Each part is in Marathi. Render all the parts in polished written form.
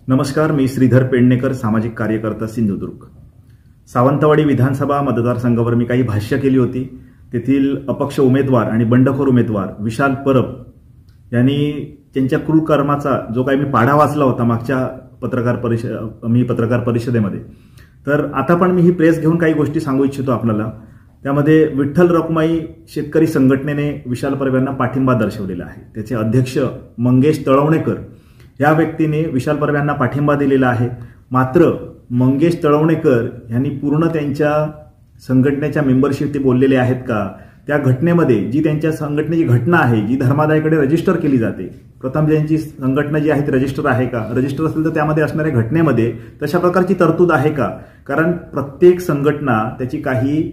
नमस्कार, मी श्रीधर पेडणेकर, सामाजिक कार्यकर्ता, सिंधुदुर्ग। सावंतवाडी विधानसभा मतदारसंघावर मी काही भाष्य केली होती। तेथील अपक्ष उमेदवार आणि बंडखोर उमेदवार विशाल परब यांनी त्यांच्या क्रूर कर्माचा जो काही मी पाढा वाचला होता मागच्या पत्रकार परिषदेमध्ये, तर आता पण मी ही प्रेस घेऊन काही गोष्टी सांगू इच्छितो आपल्याला। त्यामध्ये विठ्ठल रखुमाई शेतकरी संघटनेने विशाल परब यांना पाठिंबा दर्शवलेला आहे। त्याचे अध्यक्ष मंगेश तळवणेकर या व्यक्तीने विशाल परब यांना पाठिंबा दिलेला आहे। मात्र मंगेश तळवणेकर यांनी पूर्ण त्यांच्या संघटनेच्या मेंबरशिप ते बोललेले आहेत का? त्या घटनेमध्ये जी त्यांच्या संघटनेची घटना आहे, जी धर्मादायाकडे रजिस्टर केली जाते, प्रथम त्यांची संघटना जी आहे ती रजिस्टर आहे का? रजिस्टर असेल तर त्यामध्ये असणाऱ्या घटनेमध्ये तशा प्रकारची तरतूद आहे का? कारण प्रत्येक संघटना त्याची काही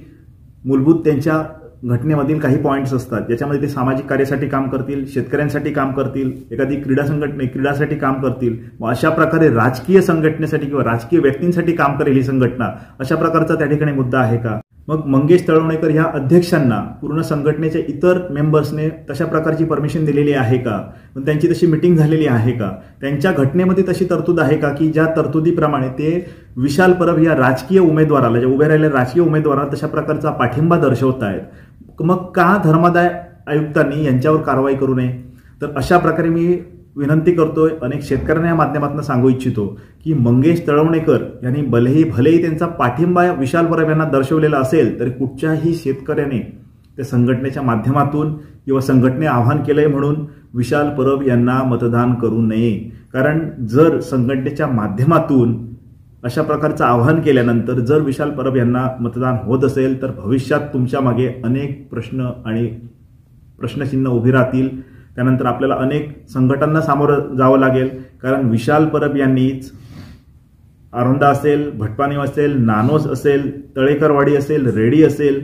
मूलभूत त्यांच्या घटनेमधील काही पॉइंट्स असतात, ज्याच्यामध्ये ते सामाजिक कार्यासाठी काम करतील, शेतकऱ्यांसाठी काम करतील, एखादी क्रीडासाठी काम करतील। अशा प्रकारे राजकीय संघटनेसाठी किंवा राजकीय व्यक्तींसाठी काम करेल ही संघटना, अशा प्रकारचा त्या ठिकाणी मुद्दा आहे का? मग मंगेश तळवणेकर ह्या अध्यक्षांना पूर्ण संघटनेच्या इतर मेंबर्सने तशा प्रकारची परमिशन दिलेली आहे का? पण त्यांची तशी मीटिंग झालेली आहे का? त्यांच्या घटनेमध्ये तशी तरतूद आहे का की ज्या तरतुदीप्रमाणे ते विशाल परब या राजकीय उमेदवाराला, ज्या उभे राहिलेल्या राजकीय उमेदवाराला तशा प्रकारचा पाठिंबा दर्शवत आहेत? मग का धर्मादाय आयुक्तांनी यांच्यावर कारवाई करू नये? तर अशा प्रकारे मी विनंती करतोय, अनेक शेतकऱ्यांना या माध्यमातून सांगू इच्छितो की मंगेश तळवणेकर यांनी भलेही त्यांचा पाठिंबा विशाल परब यांना दर्शवलेला असेल तरी कुठच्याही शेतकऱ्याने त्या संघटनेच्या माध्यमातून किंवा संघटने आवाहन केलंय म्हणून विशाल परब यांना मतदान करू नये। कारण जर संघटनेच्या माध्यमातून अशा प्रकारचं आवाहन केल्यानंतर जर विशाल परब यांना मतदान होत असेल तर भविष्यात तुमच्या मागे अनेक प्रश्न आणि प्रश्नचिन्ह उभी राहतील। त्यानंतर आपल्याला अनेक संकटांना सामोरं जावं लागेल। कारण विशाल परब यांनीच आरोंदा असेल, भटपाणी असेल, नानोस असेल, तळेकरवाडी असेल, रेडी असेल,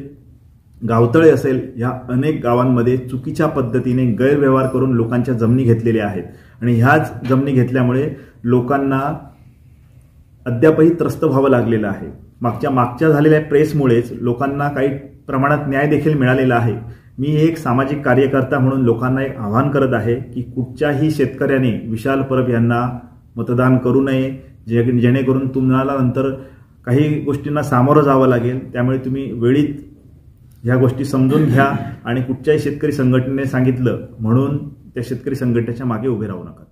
गावतळे असेल, या अनेक गावांमध्ये चुकीच्या पद्धतीने गैरव्यवहार करून लोकांच्या जमिनी घेतलेल्या आहेत। आणि ह्याच जमिनी घेतल्यामुळे लोकांना अद्यापही त्रस्त व्हावं लागलेलं आहे। मागच्या झालेल्या प्रेसमुळेच लोकांना काही प्रमाणात न्याय देखील मिळालेला आहे। मी एक सामाजिक कार्यकर्ता म्हणून लोकांना एक आवाहन करत आहे की कुठच्याही शेतकऱ्याने विशाल परब यांना मतदान करू नये, जेणेकरून तुम्हाला नंतर काही गोष्टींना सामोरं जावं लागेल। त्यामुळे तुम्ही वेळीच ह्या गोष्टी समजून घ्या आणि कुठच्याही शेतकरी संघटनेने सांगितलं म्हणून त्या शेतकरी संघटनेच्या मागे उभे राहू नका।